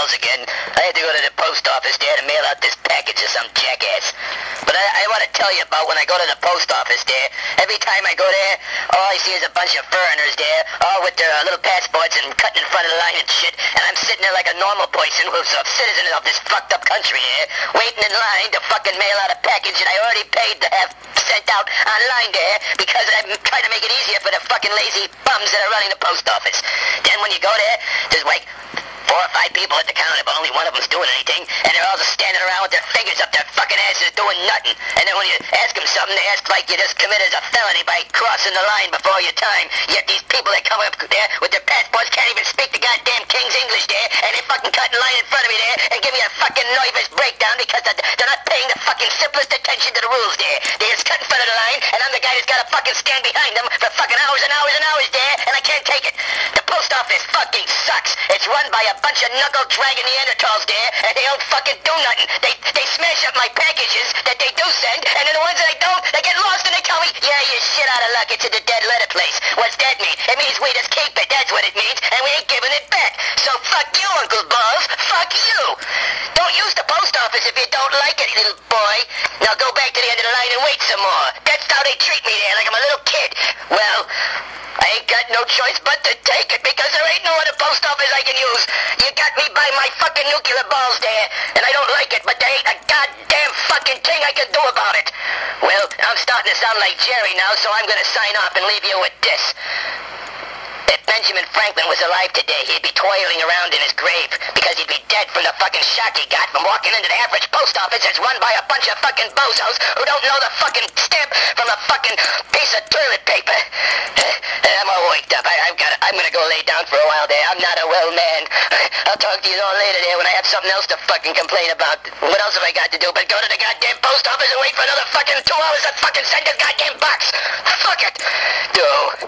balls again. I had to go to the post office there to mail out this package to some jackass. But I want to tell you about when I go to the post office there. Every time I go there, all I see is a bunch of foreigners there, all with their little passports and cutting in front of the line and shit. And I'm sitting there like a normal person who's a citizen of this fucked up country here, waiting in line to fucking mail out a package that I already paid to have sent out online there because I'm trying to make it easier for the fucking lazy bums that are running the post office. Then when you go there, there's like 4 or 5 people at the counter, but only one of them's doing anything, and they're all just standing around with their fingers up their fucking asses doing nothing. And then when you ask them something, they ask like you just committed a felony by crossing the line before your time. Yet these people that come up there with their passports can't even speak the goddamn King's English there, and they fucking cut in line in front of me there and give me a fucking nervous breakdown because they're not paying the fucking simplest attention to the rules there. They just cut in front of the line, and I'm the guy that's got to fucking stand behind them for fucking hours and hours and hours there, and I can't take it. The post office fucking sucks. It's run by a bunch of knuckle-dragging Neanderthals there, and they don't fucking do nothing. They smash up my packages that they do send, and then the ones that I don't, they get lost and they tell me, yeah, you're shit out of luck, it's at the dead letter place. What's that mean? It means we just keep it, that's what it means, and we ain't giving it back. So fuck you, Uncle Balls, fuck you. Don't use the post office if you don't like it, little boy. Now go back to the end of the line and wait some more. That's how they treat me there, like I'm a little kid. Well, I ain't got no choice but to take it because there ain't no other post office I can use. You got me by my fucking nuclear balls there, and I don't like it, but there ain't a goddamn fucking thing I can do about it. Well, I'm starting to sound like Jerry now, so I'm gonna sign off and leave you with this. If Benjamin Franklin was alive today, he'd be toiling around in his grave because he'd be dead from the fucking shock he got from walking into the average post office that's run by a bunch of fucking bozos who don't know the fucking stamp from a fucking piece of toilet paper. I'm all waked up. I'm gonna go lay down for a while there. I'm not a well man. I'll talk to you all later there when I have something else to fucking complain about. What else have I got to do but go to the goddamn post office and wait for another fucking 2 hours to fucking send this goddamn box? Fuck it. Dude.